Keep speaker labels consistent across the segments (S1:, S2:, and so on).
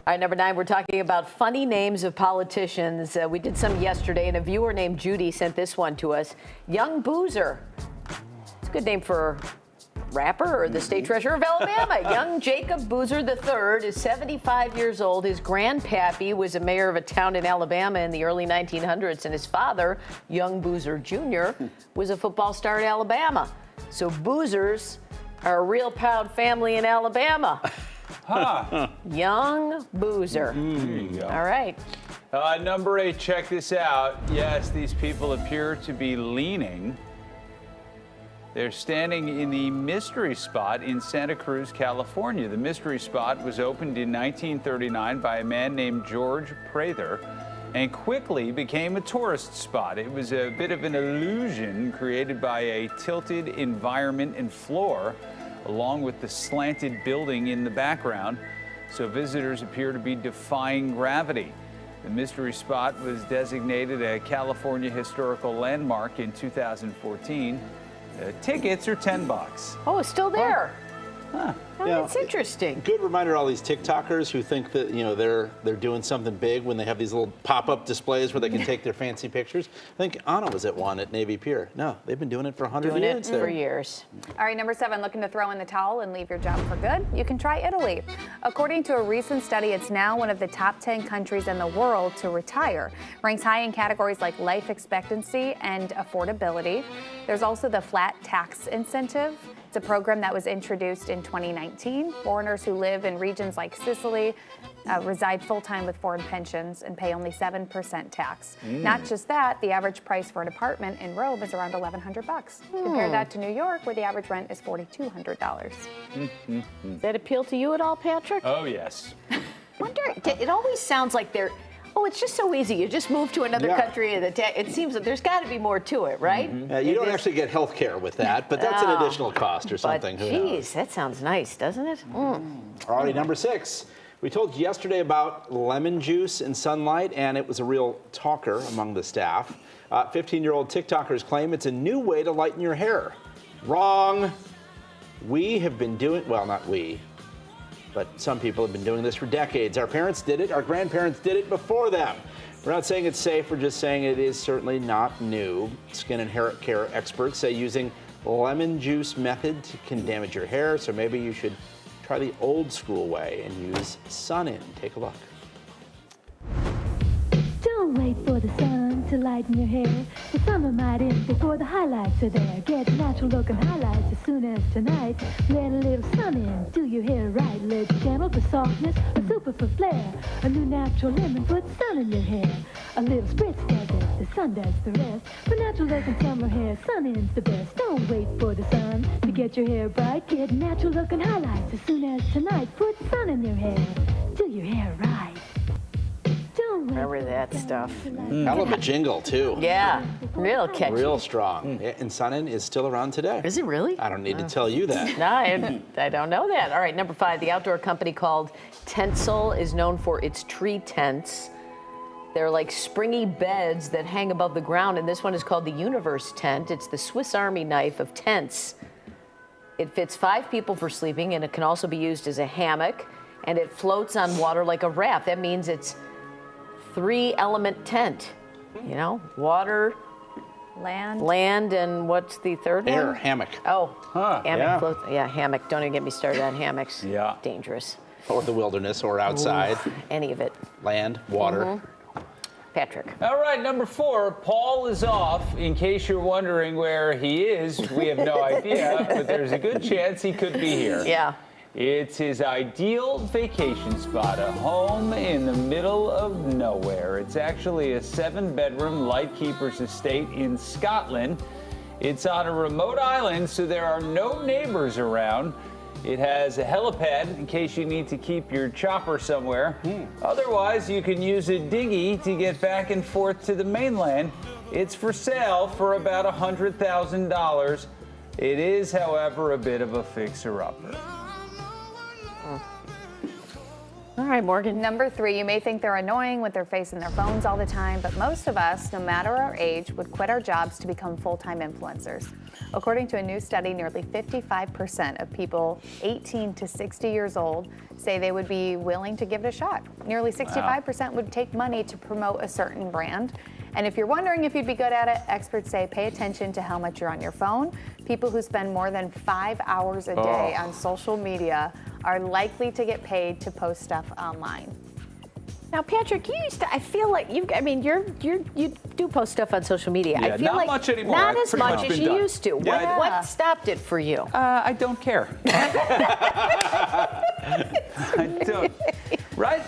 S1: All right, number 9, we're talking about funny names of politicians. We did some yesterday, and a viewer named Judy sent this one to us. Young Boozer. It's a good name for a rapper or the state treasurer of Alabama. Young Jacob Boozer III is 75 years old. His grandpappy was a mayor of a town in Alabama in the early 1900s, and his father, Young Boozer Jr., was a football star at Alabama. So Boozers are a real proud family in Alabama.
S2: Huh.
S1: Young Boozer. All right.
S2: Number 8, check this out. Yes, these people appear to be leaning. They're standing in the Mystery Spot in Santa Cruz, California. The Mystery Spot was opened in 1939 by a man named George Prather and quickly became a tourist spot. It was a bit of an illusion created by a tilted environment and floor, along with the slanted building in the background, so visitors appear to be defying gravity. The Mystery Spot was designated a California Historical Landmark in 2014. Tickets are $10.
S1: Oh, it's still there.
S2: Huh.
S1: Oh, that's interesting.
S3: Good reminder to all these TikTokers who think that they're doing something big when they have these little pop-up displays where they can take their fancy pictures. I think Anna was at one at Navy Pier. No, they've been doing it for 100
S1: Doing
S3: years.
S1: it for years.
S4: All right, number 7, looking to throw in the towel and leave your job for good? You can try Italy. According to a recent study, it's now one of the top 10 countries in the world to retire. Ranks high in categories like life expectancy and affordability. There's also the flat tax incentive. It's a program that was introduced in 2019. Foreigners who live in regions like Sicily reside full-time with foreign pensions and pay only 7% tax. Not just that, the average price for an apartment in Rome is around $1,100. Compare that to New York, where the average rent is $4,200.
S1: Does that appeal to you at all, Patrick?
S2: Oh, yes.
S1: Wonder, it always sounds like they're, it's just so easy. You just move to another country, and it seems that there's got to be more to it, right?
S3: You don't actually get health care with that, but that's an additional cost or something.
S1: But, geez, that sounds nice, doesn't it?
S3: All righty, number 6. We told you yesterday about lemon juice and sunlight, and it was a real talker among the staff. 15-year-old TikTokers claim it's a new way to lighten your hair. Wrong. We have been doing, well, not we, but some people have been doing this for decades. Our parents did it. Our grandparents did it before them. We're not saying it's safe. We're just saying it is certainly not new. Skin and hair care experts say using lemon juice method can damage your hair, so maybe you should try the old school way and use Sun-In. Take a look.
S5: Don't wait for the sun to lighten your hair. The summer might end before the highlights are there. Get natural looking highlights as soon as tonight. Let a little sun in, do your hair right. Let it gentle for softness, a super for flair. A new natural lemon puts sun in your hair. A little spritz does it, the sun does the rest. For natural looking summer hair, Sun-In's the best. Don't wait for the sun to get your hair bright. Get natural looking highlights as soon as tonight. Put sun in your hair, do your hair right.
S1: Remember that stuff.
S3: Hell of a jingle, too.
S1: Yeah, real catchy.
S3: Real strong. Yeah, and Sun-In is still around today.
S1: Is it really?
S3: I don't need to tell you that.
S1: No, I don't know that. All right, number 5, the outdoor company called Tencel is known for its tree tents. They're like springy beds that hang above the ground, and this one is called the Universe Tent. It's the Swiss Army knife of tents. It fits 5 people for sleeping, and it can also be used as a hammock, and it floats on water like a raft. That means it's 3-element tent. You know, water, land, and what's the third one?
S3: Air, hammock.
S1: Oh, hammock.
S3: yeah.
S1: Float, yeah, hammock. Don't even get me started on hammocks.
S2: Yeah.
S1: Dangerous.
S3: Or the wilderness, or outside.
S1: Ooh, any of it.
S3: Land, water.
S1: Patrick.
S2: All right, number 4, Paul is off. In case you're wondering where he is, we have no idea, but there's a good chance he could be here.
S1: Yeah.
S2: It's his ideal vacation spot, a home in the middle of nowhere. It's actually a 7-bedroom lightkeeper's estate in Scotland. It's on a remote island, so there are no neighbors around. It has a helipad in case you need to keep your chopper somewhere. Otherwise, you can use a dinghy to get back and forth to the mainland. It's for sale for about $100,000. It is, however, a bit of a fixer-upper.
S1: All right, Morgan.
S4: Number 3, you may think they're annoying with their face in their phones all the time, but most of us, no matter our age, would quit our jobs to become full-time influencers. According to a new study, nearly 55% of people 18 to 60 years old say they would be willing to give it a shot. Nearly 65% would take money to promote a certain brand. And if you're wondering if you'd be good at it, experts say pay attention to how much you're on your phone. People who spend more than 5 hours a day on social media are likely to get paid to post stuff online.
S1: Now, Patrick, I feel like you do post stuff on social media.
S2: Yeah,
S1: I feel
S2: not
S1: like
S2: much anymore.
S1: Not
S2: I've
S1: as
S2: pretty
S1: much
S2: much
S1: as
S2: been
S1: you
S2: done.
S1: used to.
S2: Yeah,
S1: What stopped it for you?
S2: I don't care. I don't. Right?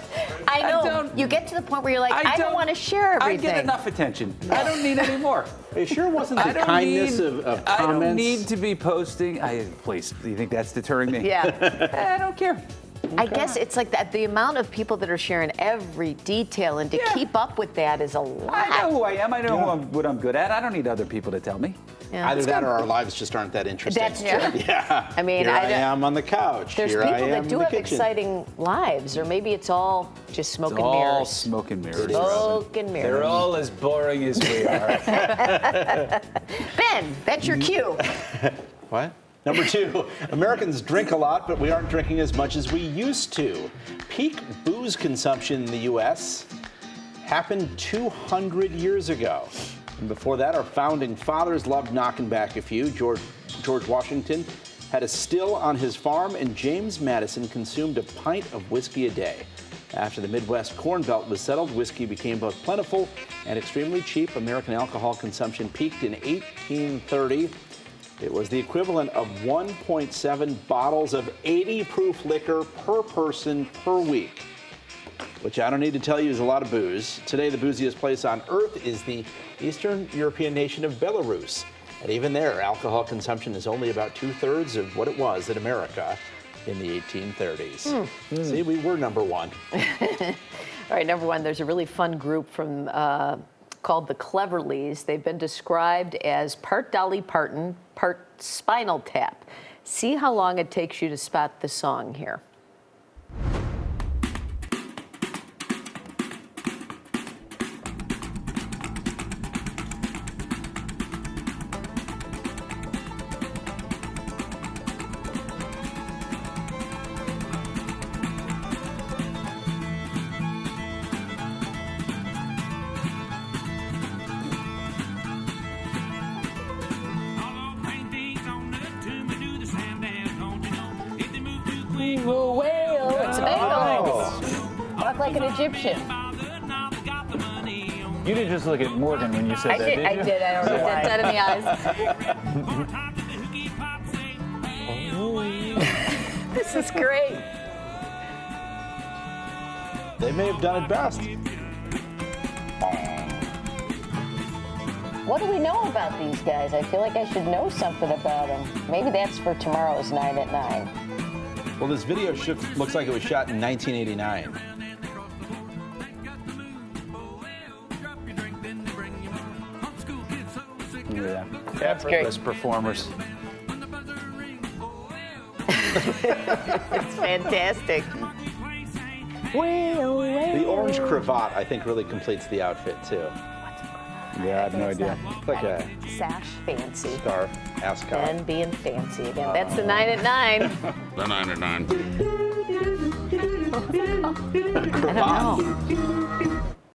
S1: I know.
S2: don't-
S1: You get to the point where you're like, I don't want to share
S2: I
S1: everything.
S2: get enough attention. I don't need any more.
S3: It sure wasn't the kindness of comments.
S2: I don't need to be posting. Please, do you think that's deterring me?
S1: Yeah.
S2: I don't care.
S1: I guess it's like that. The amount of people that are sharing every detail, and to keep up with that is a lot.
S2: I know who I am. I know what I'm good at. I don't need other people to tell me.
S1: Yeah.
S3: Either that or our lives just aren't that interesting.
S1: That's true.
S3: Yeah.
S1: I mean,
S3: Here
S1: I
S3: I
S1: don't-
S3: am on the couch.
S1: There's
S3: Here
S1: people
S3: I am
S1: that do
S3: in the
S1: have
S3: kitchen.
S1: exciting lives, or maybe it's all just smoke and
S2: All
S1: mirrors.
S2: smoke and mirrors.
S1: Smoke and mirrors.
S2: They're all as boring as we are.
S1: Ben, that's your cue.
S3: What? Number 2, Americans drink a lot, but we aren't drinking as much as we used to. Peak booze consumption in the U.S. happened 200 years ago. And before that, our founding fathers loved knocking back a few. George Washington had a still on his farm, and James Madison consumed a pint of whiskey a day. After the Midwest Corn Belt was settled, whiskey became both plentiful and extremely cheap. American alcohol consumption peaked in 1830. It was the equivalent of 1.7 bottles of 80 proof liquor per person per week, which I don't need to tell you is a lot of booze. Today, the booziest place on earth is the Eastern European nation of Belarus. And even there, alcohol consumption is only about 2/3 of what it was in America in the 1830s. See, we were number 1.
S1: All right, number 1, there's a really fun group from called the Cleverleys. They've been described as part Dolly Parton, part Spinal Tap. See how long it takes you to spot the song here. It's a bagel. Walk like an Egyptian.
S2: You didn't just look at Morgan when you said that, did you?
S1: I did. I don't know why.
S4: Dead in the eyes.
S1: This is great.
S3: They may have done it best.
S1: What do we know about these guys? I feel like I should know something about them. Maybe that's for tomorrow's 9 at 9.
S3: Well, this video looks like it was shot in 1989.
S2: Yeah.
S1: That's great.
S2: Effortless performers.
S1: It's fantastic.
S3: The orange cravat, I think, really completes the outfit, too.
S2: Yeah, I have no idea.
S3: It's like a
S1: Sash fancy.
S3: star ascot.
S1: And being fancy again. That's the 9 at 9.
S6: The 9 at 9.
S3: Cravat.